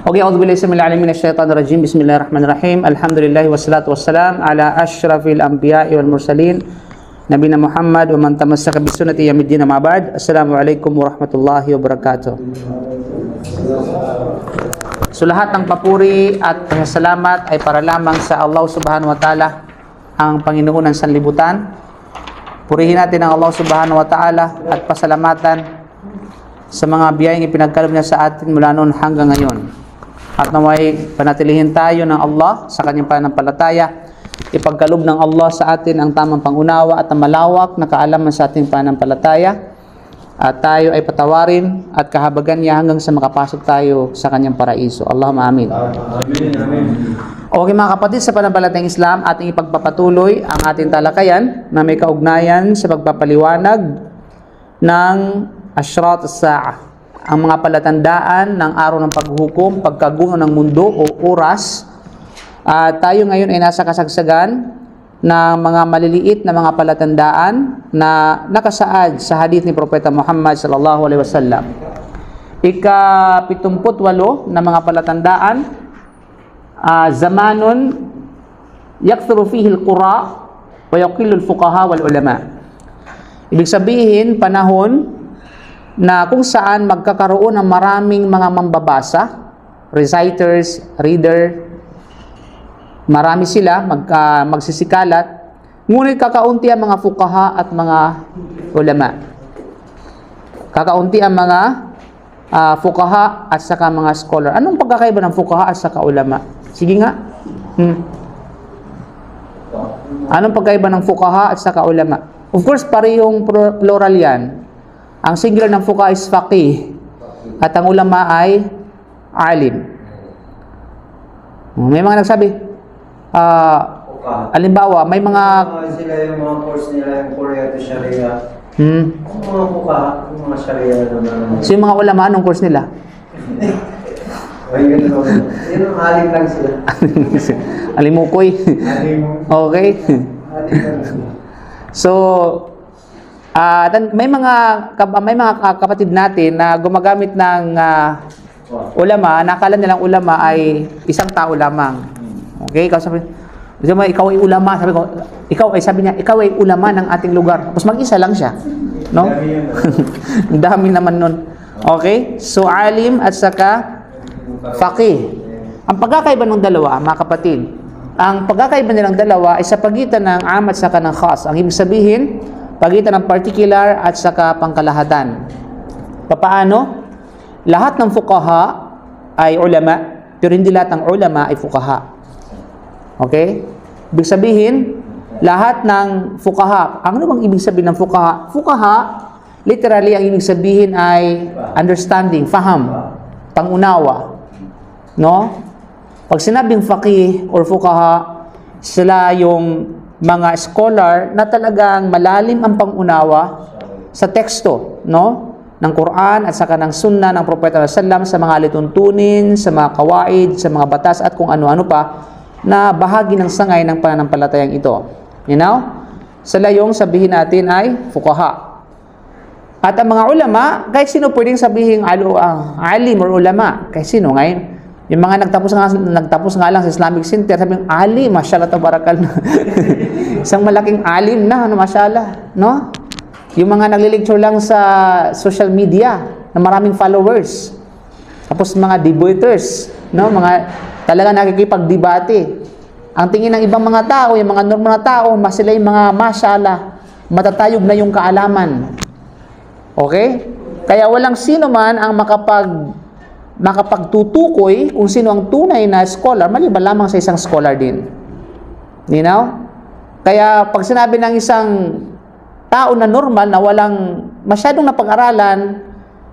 Okay, a'udzubillahi samil alim minasyaitonir rajim. Bismillahirrahmanirrahim. Alhamdulillah wassalatu wassalam ala asyrafil anbiya'i wal mursalin nabiyina Muhammad wa man tamassaka bi sunnati yaumiddin ma ba'd. Assalamualaikum warahmatullahi wabarakatuh. So lahat ng papuri at pasasalamat ay para lamang sa Allah Subhanahu wa Ta'ala, ang Panginoon ng sanlibutan. Purihin natin ang Allah Subhanahu wa Ta'ala at pasalamatan sa mga biyayang ipinagkaloob niya sa atin mula noon hanggang ngayon. At naway panatilihin tayo ng Allah sa kanyang pananampalataya. Ipagkaloob ng Allah sa atin ang tamang pangunawa at ang malawak na kaalaman sa ating pananampalataya. At tayo ay patawarin at kahabagan niya hanggang sa makapasok tayo sa kanyang paraiso. Allahumma amin. Amin, amin. Okay mga kapatid, sa pananampalatayang Islam, ating ipagpapatuloy ang ating talakayan na may kaugnayan sa pagpapaliwanag ng Ashrat as-Sa'ah, ang mga palatandaan ng araw ng paghuhukom, pagkaguno ng mundo o oras. Tayo ngayon ay nasa kasagsagan ng mga maliliit na mga palatandaan na nakasaad sa hadith ni Propeta Muhammad sallallahu alaihi wasallam. Ika-78 na mga palatandaan, zamanun yakthuru fihi al-qura wa yaqillu al-fuqaha wal ulama. Ibig sabihin, panahon na kung saan magkakaroon ng maraming mga mambabasa, reciters, reader, marami sila, magsisikalat, ngunit kakaunti ang mga fuqaha at mga ulama. Kakaunti ang mga fuqaha at saka mga scholar. Anong pagkakaiba ng fuqaha at saka ulama? Sige nga. Anong pagkaiba ng fuqaha at saka ulama? Of course, parehong plural yan. Ang singular ng fuqaha is faqih at ang ulama ay alim. May mga nagsabi, halimbawa, may mga sila yung mga course nila, yung Korea to Sharia. Yung mga fuqaha, yung mga Sharia naman. So yung mga ulama, anong course nila? Ay, ganun. Yun ang alim lang sila. Alimukoy. Alim. Okay. Alim lang sila. So, may mga kapatid natin na gumagamit ng ulama, nakala nilang ulama ay isang tao lamang. Okay? Sabi mo, ikaw ay ulama. Sabi ko, sabi niya, ikaw ay ulama ng ating lugar. Tapos mag-isa lang siya. No? Ang dami naman nun. Okay? So, alim at saka faqih. Ang pagkakaiba ng dalawa, mga kapatid, ang pagkakaiba nilang dalawa ay sa pagitan ng am at saka ng khas. Ang ibig sabihin, pagitan ng particular at saka pangkalahatan. Papaano? Lahat ng fuqaha ay ulama, pero hindi lahat ng ulama ay fuqaha. Okay? Ibig sabihin, lahat ng fuqaha, ano bang ibig sabihin ng fuqaha? Fuqaha, literally, ang ibig sabihin ay understanding, faham, pangunawa. No? Pag sinabing faqih or fuqaha, sila yung mga scholar na talagang malalim ang pangunawa sa teksto, no, ng Quran at saka ng Sunnah ng Propeta sallallahu alaihi wasallam, sa mga lituntunin, sa mga kawaid, sa mga batas at kung ano-ano pa na bahagi ng sangay ng pananampalatayang ito. You know? Sila yung sabihin natin ay fuqaha. At ang mga ulama, kahit sino pwedeng sabihin alim or ulama, kahit sino ngayon. Yung mga nagtapos nga lang sa Islamic Center, sabi ng alim, mashallah tabarakallah. Isang malaking alim na, mashallah, no? Yung mga naglilecture lang sa social media na maraming followers. Tapos mga debaters, no? Mga talaga nakikipagdebate. Ang tingin ng ibang mga tao, yung mga normal na tao, sila yung mga mashallah, matatayog na yung kaalaman. Okay? Kaya walang sino man ang makapagtutukoy kung sino ang tunay na scholar, maliban lamang sa isang scholar din. You know? Kaya pag sinabi ng isang tao na normal na walang masyadong napag-aralan,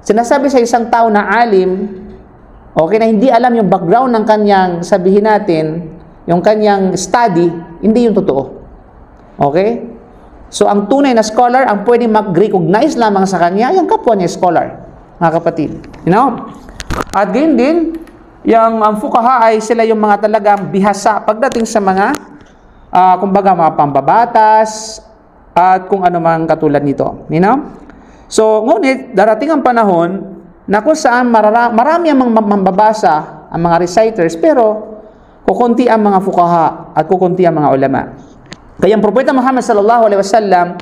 sinasabi sa isang tao na alim, okay, na hindi alam yung background ng kanyang, sabihin natin, yung kanyang study, hindi yung totoo. Okay? So ang tunay na scholar, ang pwede mag-recognize lamang sa kanya, yung kapwa niya scholar, mga kapatid. You know? At gayon din, yung fuqaha ay sila yung mga talagang bihasa pagdating sa mga kumbaga mga pambabatas at kung ano mang katulad nito. You know? So, ngunit darating ang panahon na kung saan marami ang mambabasa ang mga reciters, pero kukunti ang mga fuqaha at kukunti ang mga ulama. Kaya ang Propeta Muhammad sallallahu alaihi wasallam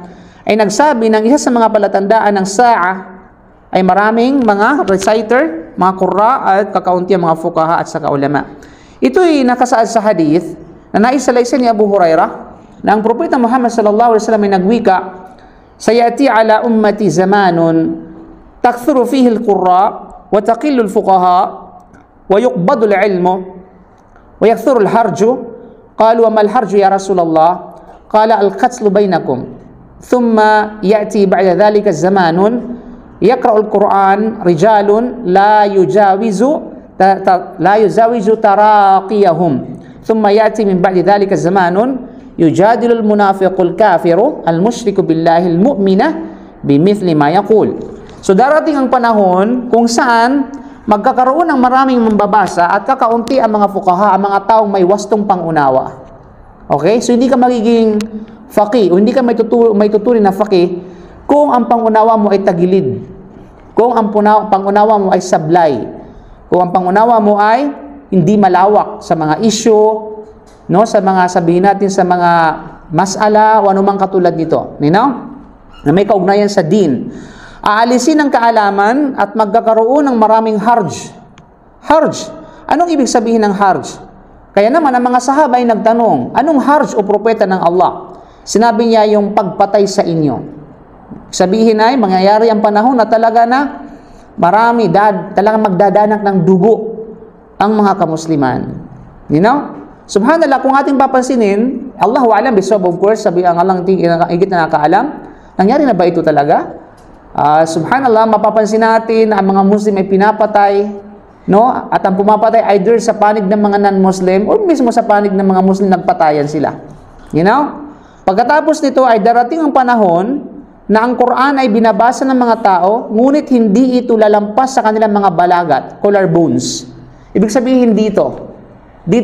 ay nagsabi ng isa sa mga palatandaan ng sa'a ay maraming mga reciter, mga qurra at kakaunti ang mga fuqaha at saka ulama. Ito ay nakasaad sa hadith na naisalaysay ni Abu Hurairah na ang Propeta Muhammad sallallahu alaihi wasallam ay nagwika, sayati ala ummati zamanun takthuru fihi al-qurra wa taqillu al-fuqaha wa yuqbadu al-ilmu wa yakthuru al-harju. Qalu wa ma al-harju ya Rasulullah? Qala al-qatlu bainakum. ثم يأتي بعد ذلك الزمان يقرأ القرآن رجال لا يجاوز تراقيهم ثم يأتي من بعد ذلك الزمان يجادل المنافق الكافر المشرك بالله المؤمن بمثل ما يقول. So darating ang panahon kung saan magkakaroon ng maraming mambabasa at kakaunti ang mga fuqaha, ang mga taong may wastong pangunawa. Okay? So hindi ka magiging faqih o hindi ka may tuturing na faqih kung ang pangunawa mo ay tagilid, kung ang pangunawa mo ay sablay, kung ang pangunawa mo ay hindi malawak sa mga issue, no, sa mga sabihin natin sa mga mas'ala o anumang katulad nito, na may kaugnayan sa din. Aalisin ang kaalaman at magkakaroon ng maraming harj. Harj. Anong ibig sabihin ng harj? Kaya naman ang mga sahaba ay nagtanong, anong harj o propeta ng Allah? Sinabi niya yung pagpatay sa inyo. Sabihin ay mangyayari ang panahon na talaga na marami, talaga magdadanak ng dugo ang mga kamusliman. Subhanallah, kung ating papansinin, Allahu a'lam bisawab, of course, sabi ang Allah higit na nakaalam, nangyari na ba ito talaga? Subhanallah, mapapansin natin na ang mga Muslim ay pinapatay, no? At ang pumapatay either sa panig ng mga non-Muslim o mismo sa panig ng mga Muslim, nagpatayan sila. Pagkatapos nito ay darating ang panahon na ang Quran ay binabasa ng mga tao, ngunit hindi ito lalampas sa kanilang mga balagat, collarbones. Ibig sabihin dito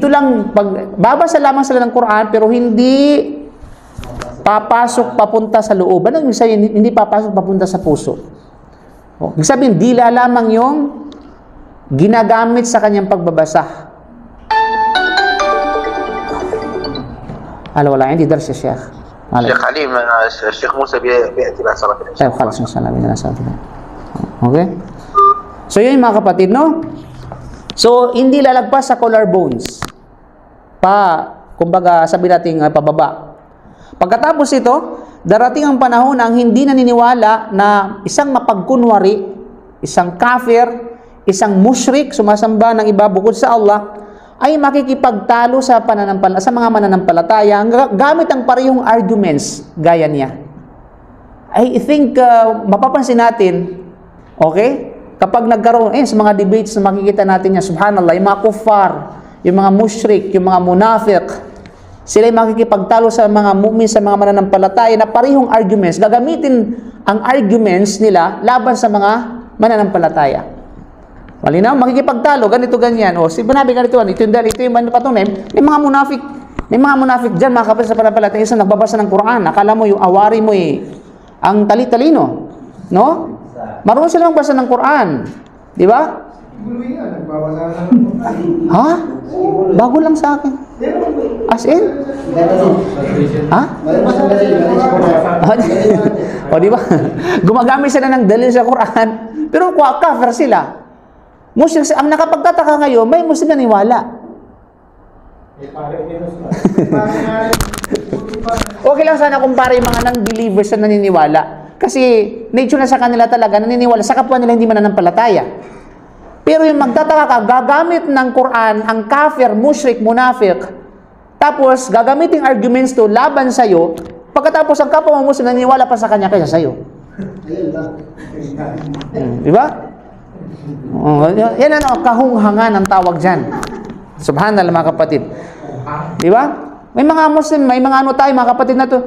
lang, babasa lamang sila ng Quran, pero hindi papasok papunta sa loob. Ano ibig sabihin? Hindi papasok papunta sa puso. Ibig sabihin, dila lamang yung ginagamit sa kanyang pagbabasa. هلا والله عندي درس يا شيخ. شيخ عليم الشيخ موسى بيأتي بعد صلاة العشاء. طيب خلاص إن شاء الله بإذن الله. Okay? So yun mga kapatid, no? So hindi lalagpas sa collarbones. Kumbaga sabi natin pababa. Pagkatapos ito, darating ang panahon ang hindi naniniwala na isang mapagkunwari, isang kafir, isang mushrik, sumasamba ng iba bukod sa Allah, ay makikipagtalo sa mga mananampalataya gamit ang parehong arguments gaya niya. I think mapapansin natin, okay? Kapag nagkaroon sa mga debates na makikita natin niya, subhanallah, yung mga kuffar, yung mga mushrik, yung mga munafiq, sila ay makikipagtalo sa mga mu'min, sa mga mananampalataya na parehong arguments. Gagamitin ang arguments nila laban sa mga mananampalataya. Malinaw, makikipagtalo, ganito, ganyan. Sinabi ganito, ito yung patunay. May mga munafik dyan, mga kapatid sa pananampalataya, isang nagbabasa ng Quran. Akala mo yung awari mo ang tali-talino. No? Marunong silang magbasa ng Quran. Di ba? Ha? Bago lang sa akin. As in? Ha? Di ba? Gumagamit sila ng dalil sa Quran, pero kafir sila. Muslim, ang nakapagtataka ngayon, may Muslim na niwala. Okay lang sana kung para yung mga non-believers na naniniwala. Kasi nature na sa kanila talaga, naniniwala sa kapwa nila hindi mananampalataya. Pero yung magtataka ka, gagamit ng Quran ang kafir, mushrik, munafiq, tapos gagamitin arguments to laban sa'yo, pagkatapos ang kapwa mo Muslim naniniwala pa sa kanya kaysa sa'yo. Diba? Yan ang kahunghangan ang tawag dyan. Subhanallah mga kapatid. Di ba? May mga Muslim, may mga mga kapatid na to,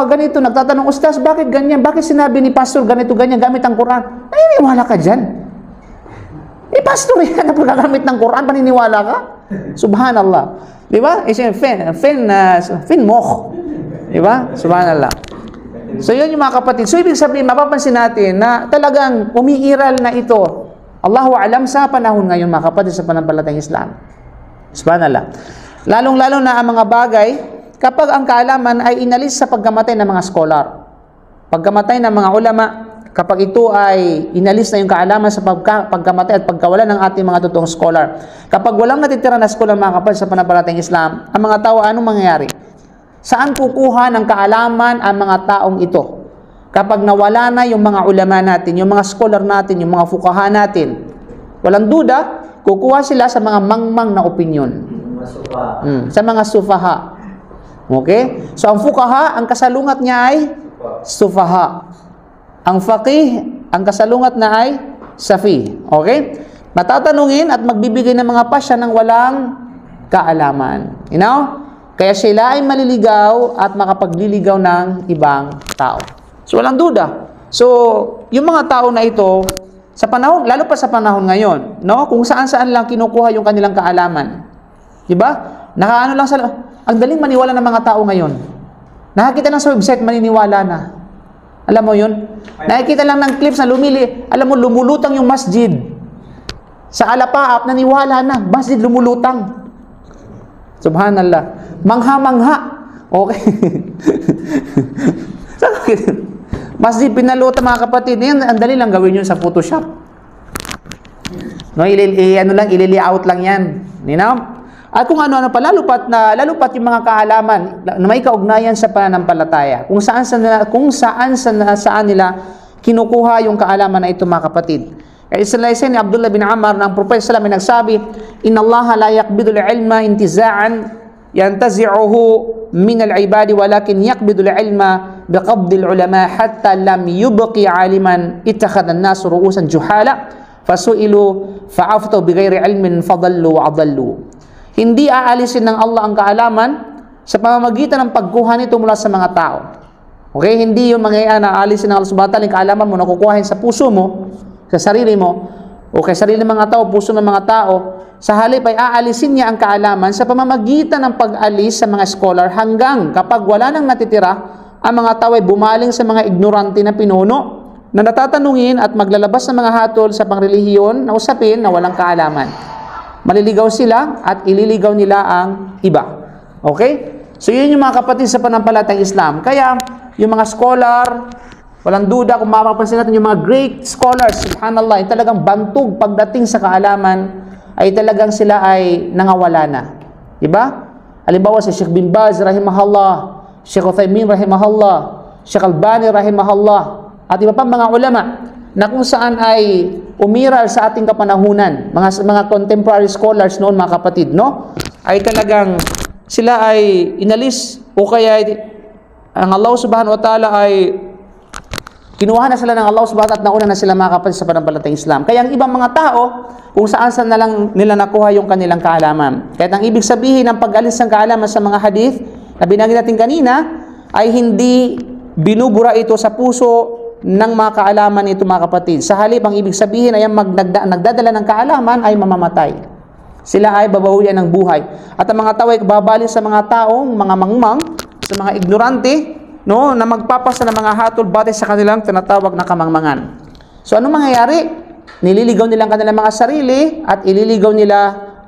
ganito, nagtatanong, Ustaz, bakit ganyan? Bakit sinabi ni Pastor ganito, ganyan, gamit ang Quran? Naniniwala ka dyan. Pastor yan, na pagkagamit ng Quran, paniniwala ka? Subhanallah. Di ba? Fin moch. Di ba? Subhanallah. So yun yung mga kapatid. So ibig sabihin, mapapansin natin na talagang umiiral na ito Allahu alam sa panahon ngayon, mga kapatid, sa pananampalatayang Islam. Subhanallah. Lalong-lalo na ang mga bagay, kapag ang kaalaman ay inalis sa pagkamatay ng mga scholar. Pagkamatay ng mga ulama, kapag ito ay inalis na yung kaalaman sa pagkamatay at pagkawala ng ating mga totoong scholar. Kapag walang natitira na scholar, mga kapatid, sa pananampalatayang Islam, ang mga tao, anong mangyayari? Saan kukuha ng kaalaman ang mga taong ito? Kapag nawala na yung mga ulama natin, yung mga scholar natin, yung mga fuqaha natin, walang duda, kukuha sila sa mga mangmang na opinyon. Sa mga sufaha. Okay? So, ang fuqaha, ang kasalungat niya ay sufaha. Ang faqih, ang kasalungat na ay safi. Okay? Matatanungin at magbibigay ng mga pasya ng walang kaalaman. You know? Kaya sila ay maliligaw at makapagliligaw ng ibang tao. So, walang duda. So, yung mga tao na ito, sa panahon, lalo pa sa panahon ngayon, no? Kung saan-saan lang kinukuha yung kanilang kaalaman. Diba? Nakaano lang sa... Ang daling maniwala ng mga tao ngayon. Nakakita lang sa website, maniniwala na. Alam mo yun? Nakikita lang ng clips na alam mo, lumulutang yung masjid. Sa Alapaap, naniwala na. Masjid lumulutang. Subhanallah. Mangha-mangha. Okay. Masjid pinalutang, mga kapatid. Yan, ang dali lang gawin yun sa Photoshop. No, ilili-out lang yan. You know? At kung ano-ano pa, lalo pat yung mga kaalaman na may kaugnayan sa pananampalataya. Kung saan nila kinukuha yung kaalaman na ito, mga kapatid. Kaya isa ni Abdullah bin Amr ng Prophet sallallahu alaihi wasallam nagsabi, "Inna Allah la yaqbidul ilma intiza'an yantazi'uhu min al-ibadi walakin yaqbidul ilma biqabdil ulama hatta lam yubqi 'aliman ittakhadha an-nas ru'usan juhala fasu'ilu fa'aftu bighairi ilmin fadallu wa adallu." Hindi aalisin ng Allah ang kaalaman sa pamamagitan ng pagkuha nito mula sa mga tao. Okay? Hindi yung mga aalisin ng Allah subhanahu wa ta'ala yung kaalaman mo na kukuhain sa puso mo, sa sarili mo, o kay sarili ng mga tao, puso ng mga tao. Sa halip ay aalisin niya ang kaalaman sa pamamagitan ng pag-alis sa mga scholar hanggang kapag wala nang natitira, ang mga tao ay bumaling sa mga ignorante na pinuno na natatanungin at maglalabas ng mga hatol sa pangrelihiyon na usapin na walang kaalaman. Maliligaw sila at ililigaw nila ang iba. Okay? So yun yung mga kapatid sa pananampalatayang Islam. Kaya yung mga scholar, walang duda kung mapapansin natin yung mga great scholars, subhanallah, ay talagang bantog pagdating sa kaalaman, ay talagang sila ay nangawala na. Diba? Halimbawa si Sheikh bin Baz rahimahullah, Sheikh Uthaymin rahimahullah, Sheikh Albani rahimahullah, at iba pa mga ulama na kung saan ay umiral sa ating kapanahunan, mga contemporary scholars noon, mga kapatid, no? Ay talagang sila ay inalis o kaya ang Allah subhanahu wa ta'ala ay kinuha na sila ng Allah subhanahu wa ta'ala at nauna na sila, mga kapatid, sa pananampalatayang Islam. Kaya ang ibang mga tao, kung saan na lang nila nakuha yung kanilang kaalaman. Kaya ang ibig sabihin ng pag-alis ng kaalaman sa mga hadith na binanggit natin kanina ay hindi binubura ito sa puso ng mga kaalaman ito, mga kapatid. Sa halip, ang ibig sabihin ay ang nagdadala ng kaalaman ay mamamatay. Sila ay babawian ng buhay. At ang mga tao ay babalik sa mga taong, mga mangmang, sa mga ignorante, no, na magpapasa ng mga hatol batay sa kanilang tinatawag na kamangmangan. So, anong mangyayari? Nililigaw nila ang kanilang mga sarili at ililigaw nila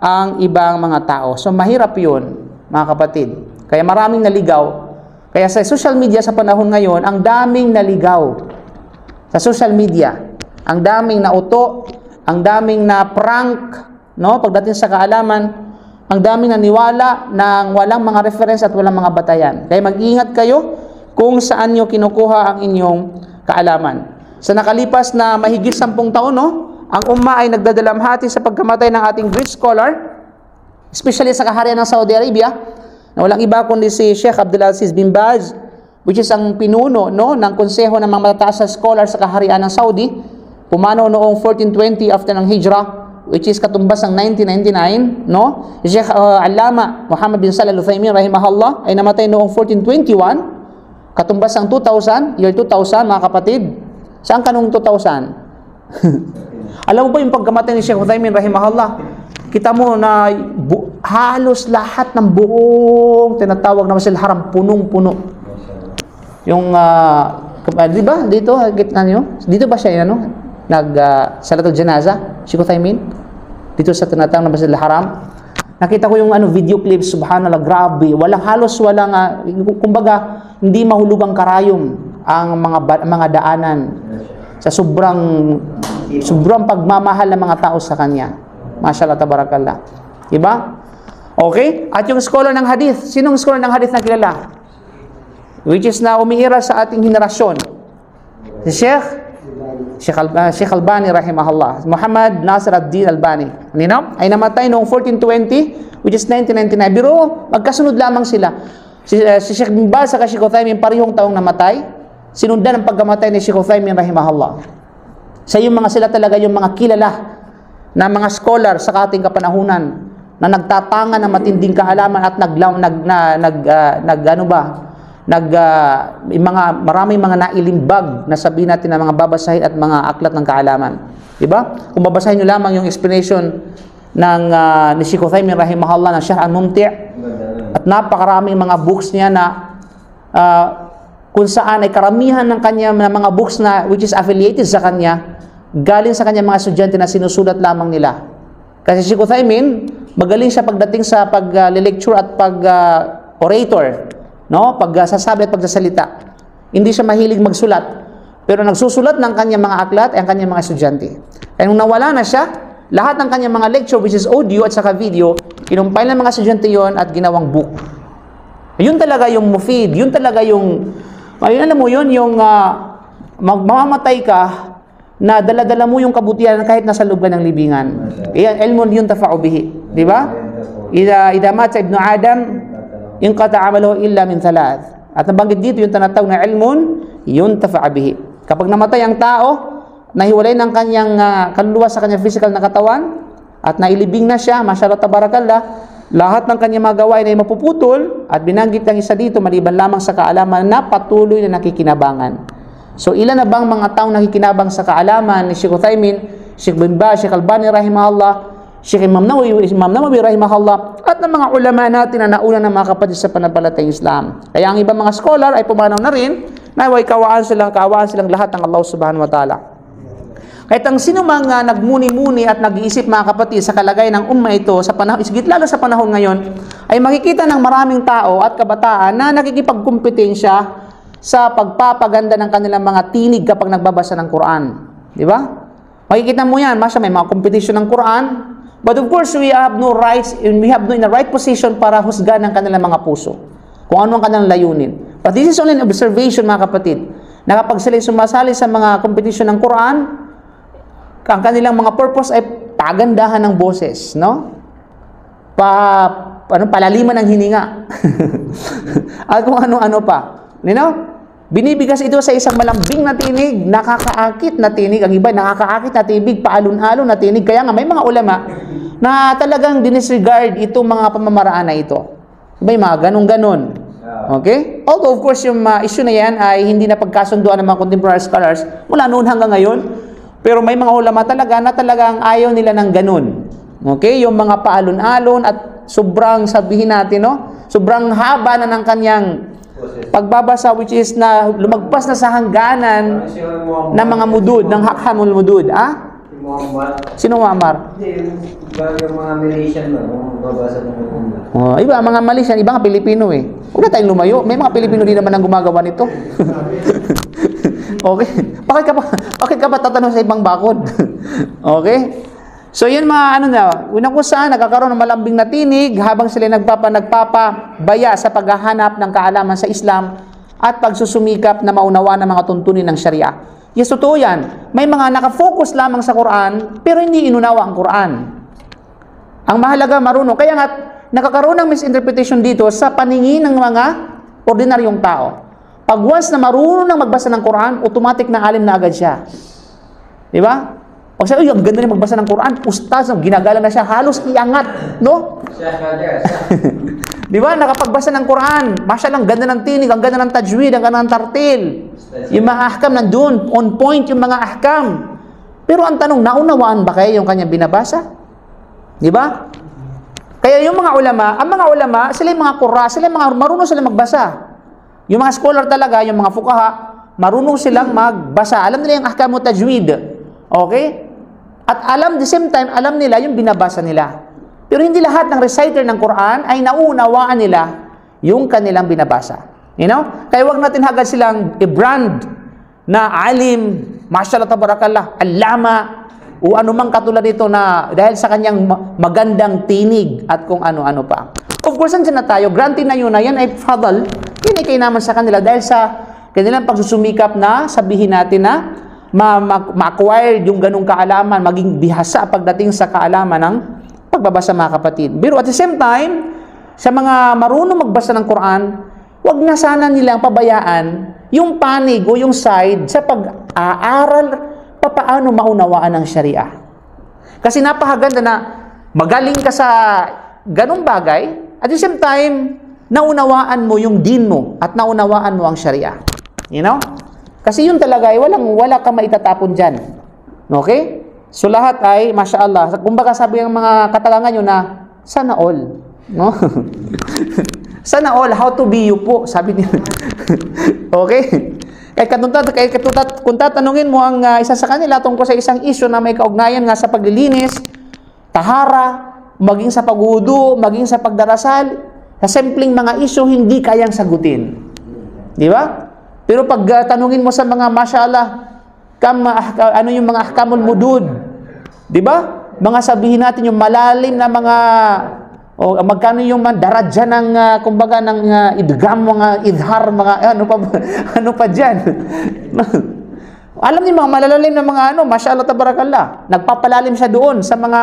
ang ibang mga tao. So, mahirap yun, mga kapatid. Kaya maraming naligaw. Kaya sa social media sa panahon ngayon, ang daming naligaw. Sa social media, ang daming nauto, ang daming na prank, no? Pagdating sa kaalaman, ang daming naniwala ng walang mga reference at walang mga batayan. Kaya mag-ingat kayo kung saan nyo kinukuha ang inyong kaalaman. Sa nakalipas na mahigit 10 taon, no? Ang umma ay nagdadalamhati sa pagkamatay ng ating great scholar, especially sa kaharian ng Saudi Arabia, na walang iba kundi si Sheikh Abdulaziz bin Baz, which is ang pinuno, no, ng konseho ng mga matataas na scholar sa kaharian ng Saudi. Pumanaw noong 1420 after ng Hijrah, which is katumbas ng 1999, no? Si Sheikh Allama Muhammad bin Salih Al-Uthaymin rahimahullah ay namatay noong 1421, katumbas ng 2000, year 2000, mga kapatid. Saan ka noong 2000? Alam mo ba yung pagkamatay ni Sheikh Uthaymin rahimahullah? Kita mo na halos lahat ng buong tinatawag na Masjidil Haram punong-puno. Yung di ba dito gitna niyo? Dito ba siya salatul janaza? Sheikh Uthaymin, dito sa tinatawag na Masjid al-Haram. Nakita ko yung video clip, subhanallah, grabe. Walang kumbaga, hindi mahulugang karayom ang mga daanan sa sobrang pagmamahal ng mga tao sa kanya. Mashallah, tabarakallah. Diba? Okay? At yung scholar ng hadith, sinong scholar ng hadith na kilala? Which is na umiira sa ating henerasyon. Si Sheikh Albani rahimahullah. Muhammad Nasir ad-Din Albani. Ay namatay noong 1420, which is 1999. Pero magkasunod lamang sila. Si Sheikh bin Baz at Sheikh Uthaymin parehong taong namatay. Sinundan ang pagkamatay ni Sheikh Uthaymin rahimahullah. Sa yung mga sila talaga yung mga kilala na mga scholar sa ating kapanahunan na nagtatangan ng matinding kaalaman at maraming mga nailimbag na sabihin natin na mga babasahin at mga aklat ng kaalaman. Diba? Kung babasahin nyo lamang yung explanation ng ni Sheikh Uthaymin rahimahullah ng Sharh al-Mumti' at napakaraming mga books niya na kung saan ay karamihan ng kanya mga books na which is affiliated sa kanya, galing sa kanya mga estudyante na sinusulat lamang nila. Kasi Sheikh Uthaymin, magaling siya pagdating sa pag-lecture at pag-orator. No? Pagsasabi at pagsasalita. Hindi siya mahilig magsulat. Pero nagsusulat ng kanyang mga aklat ay ang kanyang mga estudyante. Kaya nung nawala na siya, lahat ng kanyang mga lecture, which is audio at saka video, kinumpile ng mga estudyante yon at ginawang book. Yun talaga yung mufid. Yun talaga yung, alam mo yun, yung mamamatay ka na dala-dala mo yung kabutihan kahit nasa loob ka ng libingan. Iyan, ilmun yun tafa'u bihi. Diba? Ida mata ibnu Adam, in qata amaluhu illa min thalath. At nabanggit dito yung tinatawag na ilmun yuntafa bihi. Kapag namatay ang tao, nahiwalay ng kanyang kaluluwa sa kanyang physical na katawan at nailibing na siya, mashallah tabarakallah, lahat ng kanyang mga gawain ay mapuputol at binanggit ng isa dito maliban lamang sa kaalaman na patuloy na nakikinabangan. So ilan na bang mga taong nakikinabang sa kaalaman ni Sheikh Uthaymin, Sheikh bin Baz, Sheikh Albani rahimahullah, Sheikh Imam Nawawi rahimahullah, at ng mga ulama natin na nauna ng mga kapatid sa pananampalatayang Islam. Kaya ang ibang mga scholar ay pumanaw na rin na kawaan silang lahat ng Allah subhanahu wa ta'ala. Kahit ang sino mga nagmuni-muni at nag-iisip mga kapatid sa kalagayan ng umma ito sa panahon, isgit lalo sa panahon ngayon, ay makikita ng maraming tao at kabataan na nakikipagkumpetensya sa pagpapaganda ng kanilang mga tinig kapag nagbabasa ng Quran. Di ba? Makikita mo yan, may mga competition ng Quran. But of course, we have no rights and we have no in the right position para husgan ng kanilang mga puso. Kung ano ang kanilang layunin. But this is only an observation mga kapatid. Na kapag sila sumasali sa mga competition ng Quran, ang kanilang mga purpose ay pagandahan ng boses, no? Palaliman ng hininga. At kung ano-ano pa. You know? Binibigas ito sa isang malambing na tinig, nakakaakit na tinig. Ang iba, nakakaakit na tinig, paalon-alon na tinig. Kaya nga, may mga ulama na talagang dinisregard itong mga pamamaraan na ito. May mga ganun-ganun. Okay? Although, of course, yung issue na yan ay hindi na pagkasunduan ng mga contemporary scholars mula noon hanggang ngayon. Pero may mga ulama talaga na talagang ayaw nila ng ganun. Okay? Yung mga paalon-alon at sobrang sabihin natin, no? Sobrang haba na ng kanyang pagbabasa, which is na lumagpas na sa hangganan ng mga mudud, ng hakhamul mudud. Sino Muammar? Yung mga Malaysian babasa ng iba, mga Malaysian, iba nga Pilipino eh. Huwag na tayong lumayo. May mga Pilipino din naman ang gumagawa nito. Okay? Bakit ka pa tatanong sa ibang bakod? Okay? So yun mga unang kung saan nagkakaroon ng malambing na tinig habang sila nagpapabaya sa paghahanap ng kaalaman sa Islam at pagsusumikap na maunawa ng mga tuntunin ng Sharia. Yes, totoo yan. May mga nakafocus lamang sa Quran pero hindi inunawa ang Quran. Ang mahalaga marunong. Kaya nga nakakaroon ng misinterpretation dito sa paningin ng mga ordinaryong tao. Pag once na marunong magbasa ng Quran, automatic na alim na agad siya. Di ba? O siya, ang ganda rin magbasa ng Quran, ustaz, ginagalang na siya, halos iangat, no? Di ba? Nakapagbasa ng Quran, masyal, ang ganda ng tinig, ang ganda ng tajwid, ang ganda ng tartil. Yung mga ahkam nandun, on point yung mga ahkam. Pero ang tanong, naunawaan ba kayo yung kanyang binabasa? Di ba? Kaya yung mga ulama, ang mga ulama, sila yung mga qurra, sila yung mga marunong sila magbasa. Yung mga scholar talaga, yung mga fuqaha, marunong silang magbasa. Alam nila yung ahkam mo tajwid. Okay? At alam, the same time, alam nila yung binabasa nila. Pero hindi lahat ng reciter ng Quran ay naunawaan nila yung kanilang binabasa. You know? Kaya wag natin agad silang i-brand na alim, mashallah tabarakallah, allama, o anumang katulad nito na dahil sa kanyang magandang tinig at kung ano-ano pa. Of course, nandiyan na tayo. Granted na yun na yan ay fadal. Yan ay kainaman sa kanila dahil sa kanilang pagsusumikap na sabihin natin na ma-acquire yung ganung kaalaman, maging bihasa pagdating sa kaalaman ng pagbabasa, mga kapatid. Pero at the same time, sa mga marunong magbasa ng Quran, wag na sana nilang pabayaan yung panig o yung side sa pag-aaral paano maunawaan ng Sharia. Kasi napakaganda na magaling ka sa ganung bagay, at the same time, naunawaan mo yung din mo at naunawaan mo ang Sharia. You know? Kasi yun talaga ay wala kang maitatapon dyan. Okay? So lahat ay, Masya Allah, kumbaga sabi ng mga katagangan yun na, sana all. No? Sana all, how to be you po, sabi niya. Okay? Kung tatanungin mo ang isa sa kanila tungkol sa isang issue na may kaugnayan nga sa paglilinis, tahara, maging sa paghudu, maging sa pagdarasal, sa simpleng mga issue, hindi kayang sagutin. Di ba? Pero pag tanungin mo sa mga, mashallah, ano yung mga ahkamul mudud, di ba? Mga sabihin natin yung malalim na mga, o magkano yung daradya ng, kumbaga, ng idgham, mga idhar, mga, ano pa dyan. Alam niyo mga malalalim na mga mashallah tabarakallah, nagpapalalim siya doon sa mga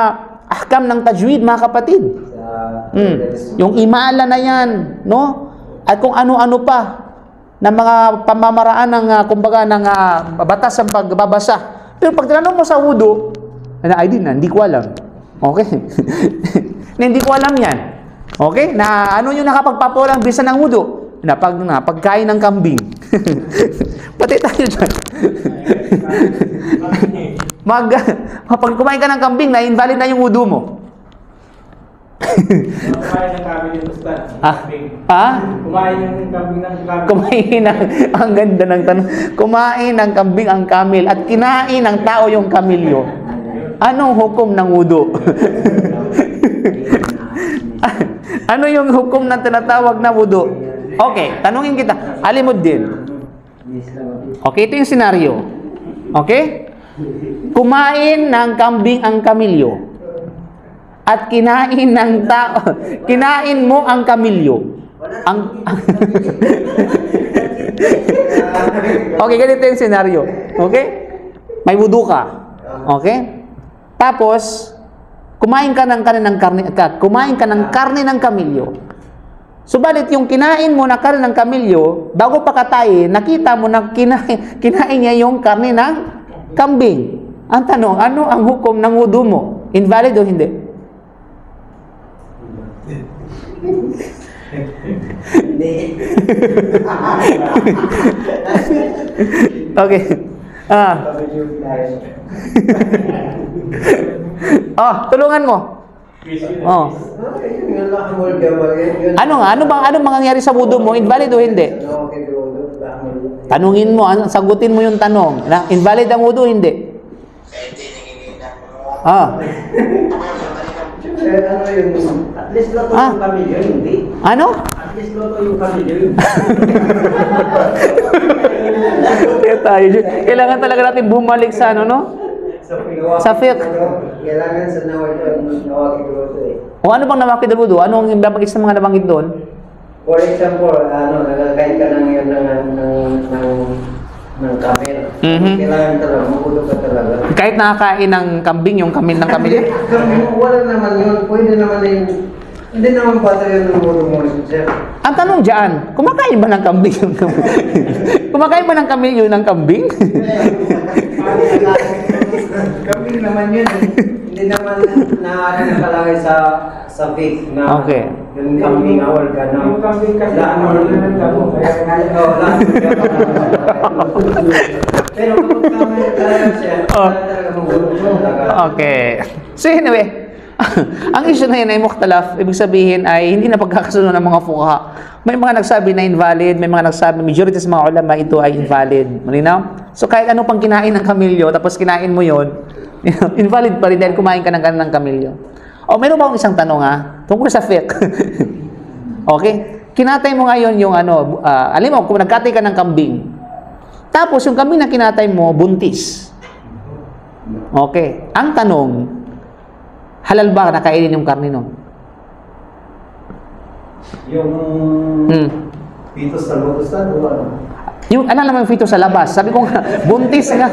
ahkam ng tajwid, mga kapatid. Yung imala na yan, no? At kung ano-ano pa, na mga pamamaraan ng, kumbaga, ng batas ng pagbabasa. Pero pag tinanong mo sa wudu, hindi ko alam. Okay? Hindi ko alam yan. Okay? Na ano yung nakapagpapulang bisa ng wudu? Na pagkain ng kambing. Pati tayo dyan. Pag kumain ka ng kambing, na-invalid na yung wudu mo. Kumain ng kambing yung ustad. Kumain ng kambing ng Kumain ng, ang ganda ng tanong. Kumain ng kambing ang kamil at kinain ng tao yung kamilyo. Anong hukom ng wudu? Ano yung hukom na tinatawag na wudu? Okay, tanungin kita. Alimuddin. Okay, ito yung senaryo. Okay? Kumain ng kambing ang kamilyo. At kinain ng tao, kinain mo ang kamilyo. Okay, ganito yung senaryo. Okay? May wudu ka. Okay? Tapos, kumain ka ng karne ng kamilyo. Subalit yung kinain mo na karne ng kamilyo, bago pa katayin, nakita mo na kinain niya yung karne ng kambing. Ang tanong, ano ang hukom ng wudu mo? Invalid o hindi? Okay. Tulungan mo. Ano bang mangyayari sa wudu mo? Invalid o hindi? Tanungin mo, sagutin mo yung tanong. Invalid ang wudu, hindi? At least loto yung kamilyo, hindi? Ano? At least loto yung kamilyo. Kaya tayo, kailangan talaga natin bumalik sa sa fiqh. Kailangan sa nawakid wudu eh. O ano bang nawakid wudu? Ano ang babagay sa mga nabanggit doon? For example, nagkakain ka ng kamil. Kailangan talaga, magulo ka talaga. Kahit nakakain ng kambing, yung kamil ng kamil? Wala naman yun. Pwede naman yung... Hindi naman bata yun ng mulo mo, sir. Ang tanong dyan, kumakain ba ng kambing yung kamil? Kumakain ba ng kamil yun ng kambing? Kambing naman yun. Hindi naman nakalagay sa fake na Okay. yung kambing awal ka na. Yung kambing kasi Laan mo ng tabo. Pero kapag kambing talaga siya, talaga magulo talaga. Okay. So anyway, ang issue na yun ay mukhtalaf. Ibig sabihin ay hindi na pagkakasunod ng mga fuqaha. May mga nagsabi na invalid, may mga nagsabi, majority sa mga ulama ito ay invalid. Malinaw? So kahit ano pang kinain ng kamilyo, tapos kinain mo yon, Invalid pa rin dahil kumain ka ng karne ng kamilyo. O, meron ba akong isang tanong tungkol sa fiqh? Okay? Kinatay mo ngayon yung alam mo, kung nagkatay ka ng kambing, tapos yung kambing na kinatay mo, buntis. Okay. Ang tanong, halal ba na kainin yung karne nun? Yung fetus sa lutusan o ano? Yung, naman yung fetus sa labas. Sabi ko nga, buntis nga.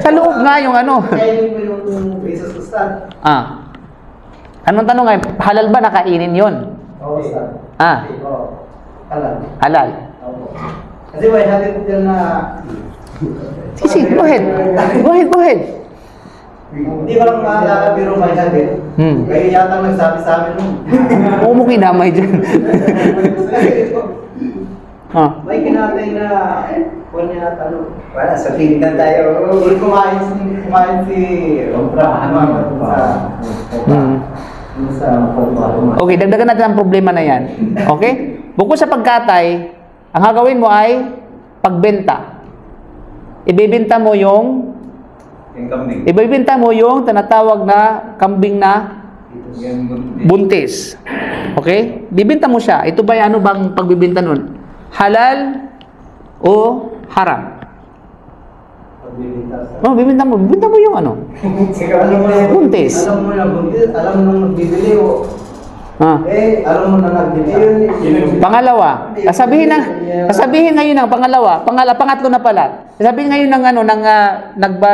Sa loob nga yung Kainin mo yung fetus sa stand. Anong tanong nga, halal ba na kainin yun? Oo, stand. Oo. Halal. Halal. Oo. Kasi may hatid dyan na... Sige, go ahead. Go ahead. Hindi ko lang maalala, pero may hatid. Kayo yata nagsabi sa amin nun. Oo mo kinamay dyan. May kinatay na... Kung niya wala, sa piligan tayo. Kumain si... Okay, dagdagan natin ang problema na yan. Okay? Bukod sa pagkatay, ang gagawin mo ay pagbenta. Ibebenta mo yung tinatawag na kambing na buntis. Okay? Bibenta mo siya. Ito ba ano bang pagbibenta nun? Halal o haram? Bibenta mo yung buntis. Alam mo na buntis, alam mo nung nagbibili o alam mo na nagbibili. Pangalawa, sasabihin ngayon ng pangatlo na pala. Sasabihin ngayon ng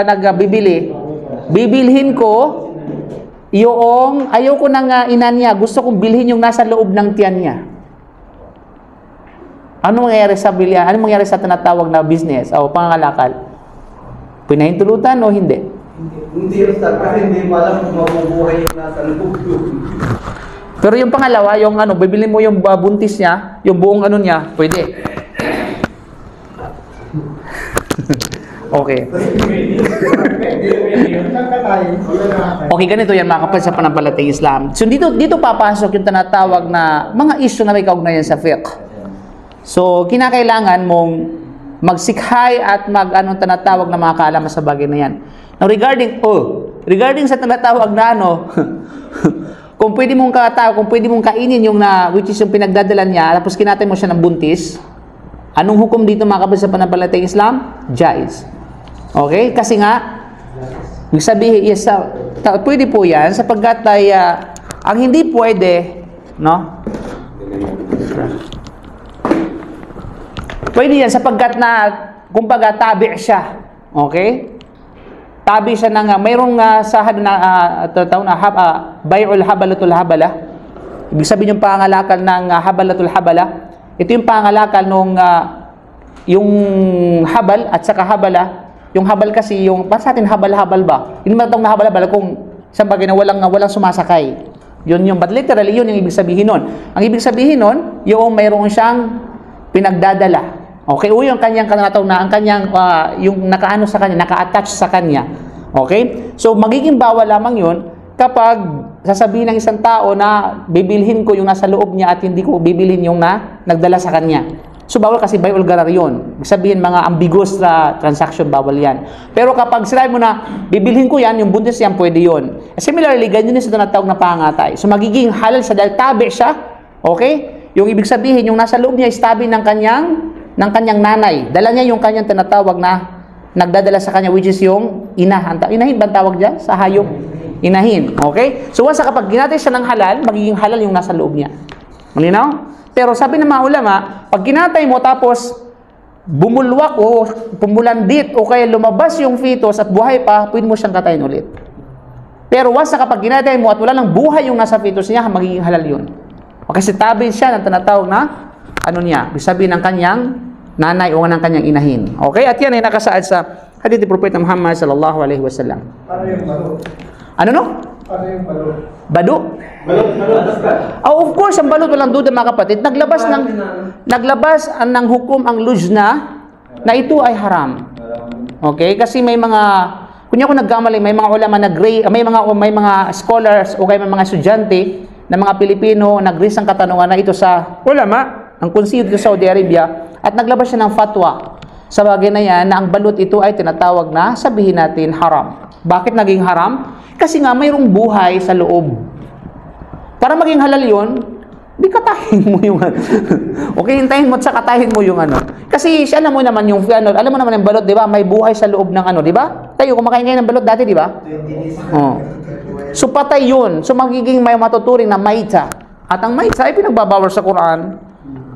nagbibili, bibilhin ko yung ayaw ko ng ina niya, gusto kong bilhin yung nasa loob ng tiyan niya. Ano mangyayari sa bilya? Ano mangyayari sa tinatawag na business o pangangalakal? Pinahintulutan o hindi? Hindi yung kasi hindi mo alam kung mabubuhay yung nasa loob. Pero yung pangalawa, yung bibili mo yung buntis niya, yung buong niya, pwede. Okay. Okay, ganito yan mga kapatid sa panampalatayang Islam. So dito papasok yung tinatawag na mga issue na may kaugnayan sa fiqh. So kinakailangan mong magsikhay at tinatawag na mga kaalaman sa bagay na yan. Now regarding sa tinatawag na kung pwede mong kainin yung which is yung pinagdadala niya, tapos kinatay mo siya ng buntis, anong hukom dito mga kapatid sa panampalatayang Islam? Jaiz. Okay? Kasi nga, ibig sabihin, yes, pwede po yan, sapagkat ay, ang hindi pwede, pwede yan sapagkat na, kumbaga, tabi siya. Okay? Tabi siya ng, mayroong sahad na, bay'ul habalatul habala. Ibig sabihin yung pangalakal ng habalatul habala. Ito yung pangalakal nung, yung habal at saka habala. Yung habal kasi, sa atin habal-habal ba? Hindi mo itong habal-habal kung sa bagay na walang sumasakay. But literally, yun yung ibig sabihin nun. Ang ibig sabihin nun, yung mayroong siyang pinagdadala. Okay, yung kanyang yung nakaano sa kanya, naka-attach sa kanya. Okay? So, magiging bawal lamang yun kapag sasabihin ng isang tao na bibilhin ko yung nasa loob niya at hindi ko bibilhin yung nagdala sa kanya. So, bawal kasi bay'ul garar yun. Sabihin, mga ambiguous na transaction, bawal yan. Pero kapag sinabi mo na, bibilhin ko yan, yung buntis yan, pwede yun. Similarly, ganyan din sa tinatawag na pangatay. So, magiging halal sa dahil tabi siya. Okay? Yung ibig sabihin, yung nasa loob niya is tabi ng kanyang nanay. Dala niya yung kanyang tinatawag na nagdadala sa kanya, which is yung ina. Inahin ba ang tawag dyan? Sa hayop? Inahin. Okay? So, once kapag ginatay siya ng halal, magiging halal yung nasa loob niya. Malinaw? Pero sabi ng mga ulama, pag kinatay mo tapos bumulwak o pumulandit o kaya lumabas yung fetus at buhay pa, pwede mo siyang katayin ulit. Pero once kapag kinatay mo at wala lang buhay yung nasa fetus niya, magiging halal yun. Kasi tabi siya ng tinatawag na ibig sabihin ng kanyang nanay o ng kanyang inahin. Okay? At yan ay nakasaad sa hadith ni Propeta Muhammad sallallahu alaihi wasallam. Paano yung balo? Ano no? Paano yung balo? Bado? Oh, of course, ang balot walang duda mga kapatid. Naglabas ng hukom ang lujna na ito ay haram. Okay? Kasi may mga kunya ko nagkamali, may mga ulama may mga scholars o may mga estudyante na mga Pilipino nag-raise ang katanungan na ito sa ulama ng Konsilyo sa Saudi Arabia at naglabas siya ng fatwa sa bagay na yan na ang balot ito ay tinatawag na sabihin natin haram. Bakit naging haram? Kasi nga mayroong buhay sa loob. Para maging halal yun, di katahin mo yung ano. Okay, hintayin mo at sa katahin mo yung ano. Kasi alam mo naman yung ano, alam mo naman yung balot, di ba? May buhay sa loob ng ano, di ba? Tayo, kumakain kayo ng balot dati, di ba? 20 days. Oh. So patay yun. So magiging may matuturing na maita. At ang maita ay pinagbabawal sa Quran.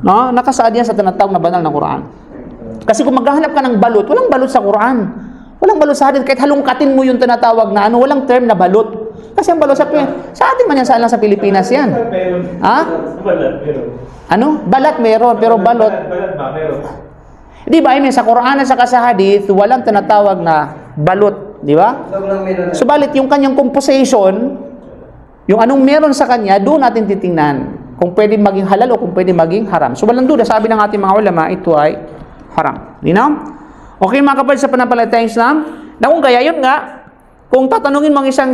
No? Nakasaad yan sa tinatawag na banal na Quran. Kasi kung maghahanap ka ng balot, walang balot sa Quran. Walang balot sa hadith. Kahit halongkatin mo yung tinatawag na ano, walang term na balot. Kasi ang balot sa atin man yan, saan lang sa Pilipinas yan. Ha? Balat, meron. Ano? Balat meron, pero balot. Balat ba, meron. Di ba, sa Quran at sa hadith, walang tinatawag na balot. Di ba? Subalit, yung kanyang composition, yung anong meron sa kanya, doon natin titingnan kung pwede maging halal o kung pwede maging haram. So, walang duda, sabi ng ating mga ulama, ito ay haram. Linaw? Okay, mga kapatid, sa pananampalatayang Islam, na kung kaya yun nga, kung tatanungin mo isa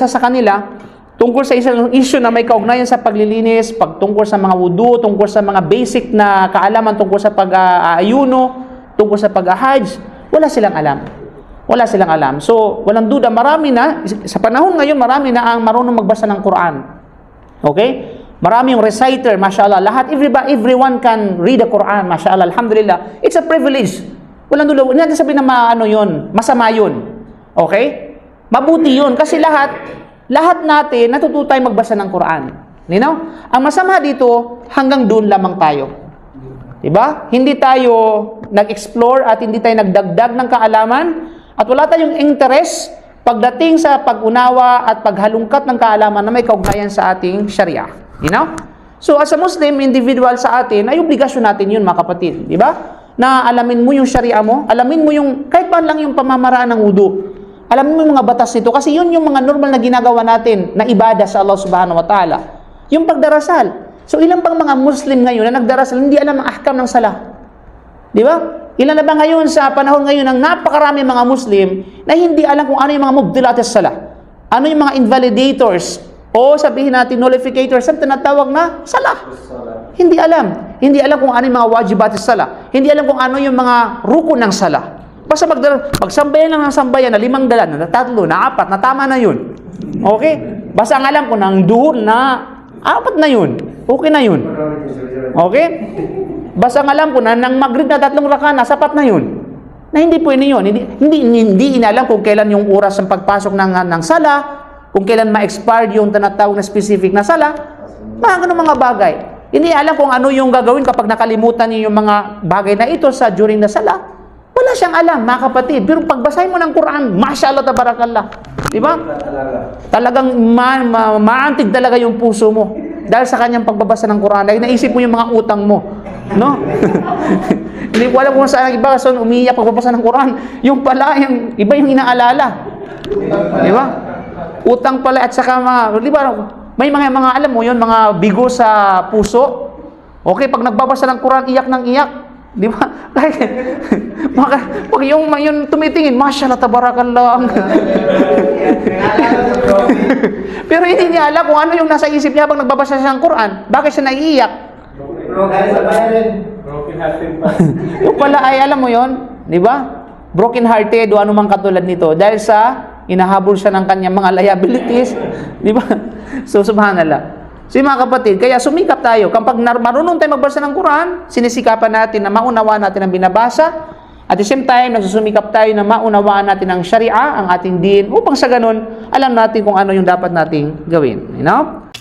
sa kanila, tungkol sa isang issue na may kaugnayan sa paglilinis, tungkol sa mga wudu, tungkol sa mga basic na kaalaman, tungkol sa pag-aayuno, tungkol sa pag-hajj, wala silang alam. Wala silang alam. So, walang duda, marami na, sa panahon ngayon, marami na ang marunong magbasa ng Quran. Okay? Marami yung reciter, mashallah. Lahat, everyone can read the Quran, mashallah. Alhamdulillah. It's a privilege. Walang duda. Hindi natin sabihin na masama yun. Okay? Mabuti yun. Kasi lahat natin natututo tayo magbasa ng Quran. Linaw? Ang masama dito, hanggang doon lamang tayo. Diba? Hindi tayo nag-explore at hindi tayo nagdagdag ng kaalaman at wala tayong interest pagdating sa pag-unawa at paghalungkat ng kaalaman na may kaugnayan sa ating Sharia. You know? So, as a Muslim individual sa atin, ay obligasyon natin yun, mga kapatid. Diba? Na alamin mo yung Sharia mo, alamin mo yung, kahit ba lang yung pamamaraan ng wudu, alamin mo yung mga batas nito, kasi yun yung mga normal na ginagawa natin na ibadah sa Allah subhanahu wa ta'ala. Yung pagdarasal. So, ilan bang mga Muslim ngayon na nagdarasal, hindi alam ang ahkam ng salah? Di ba? Ilan na ba ngayon sa panahon ngayon ng napakarami mga Muslim na hindi alam kung ano yung mga mubdilatis salah? Ano yung mga invalidators o sabihin natin nullificators ang tinatawag na salah? Hindi alam. Hindi alam kung ano yung mga wajibatis salah. Hindi alam kung ano yung mga rukun ng salah. Basta magsambayan lang ng sambayan na 5 dalan, na 3, na 4, na tama na yun. Okay? Basta ang alam ko ng duhur na 4 na yun. Okay na yun. Okay? Basta ang alam ko na nang Maghrib na 3 rakana, sapat na yun. Na hindi pwede yun. Hindi inalam kung kailan yung oras ng pagpasok ng sala, kung kailan ma-expired yung tinatawag na specific na sala, mga ganun mga bagay. Hindi alam kung ano yung gagawin kapag nakalimutan niyo yung mga bagay na ito during the sala. Wala siyang alam, mga kapatid. Pero pagbasahin mo ng Quran, mashallah tabarakallah. Di ba? Talagang maantig talaga yung puso mo. Dahil sa kanyang pagbabasa ng Quran, dahil naisip mo yung mga utang mo. No? Hindi ko alam kung saan ang iba, so umiiyak pagbabasa ng Quran. Yung pala, yung iba yung inaalala. Di ba? Utang pala at saka di ba, may mga alam mo yun, mga bigo sa puso. Okay, pag nagbabasa ng Quran, iyak ng iyak. Di ba? Pag yung tumitingin, mashallah tabarakallah. Pero hindi niya alam kung ano yung nasa isip niya habang nagbabasa siya ng Quran. Bakit siya naiiyak? Broken hearted pa. Yung pala ay alam mo yon, di ba? Broken hearted o anumang katulad nito dahil sa inahabol siya ng kanyang mga liabilities, di ba? So subhanallah. So mga kapatid, kaya sumikap tayo. Kapag marunong tayo magbasa ng Quran, sinisikapan natin na maunawaan natin ang binabasa. At the same time, nagsusumikap tayo na maunawaan natin ang Sharia, ang ating din, upang sa ganun, alam natin kung ano yung dapat nating gawin. You know?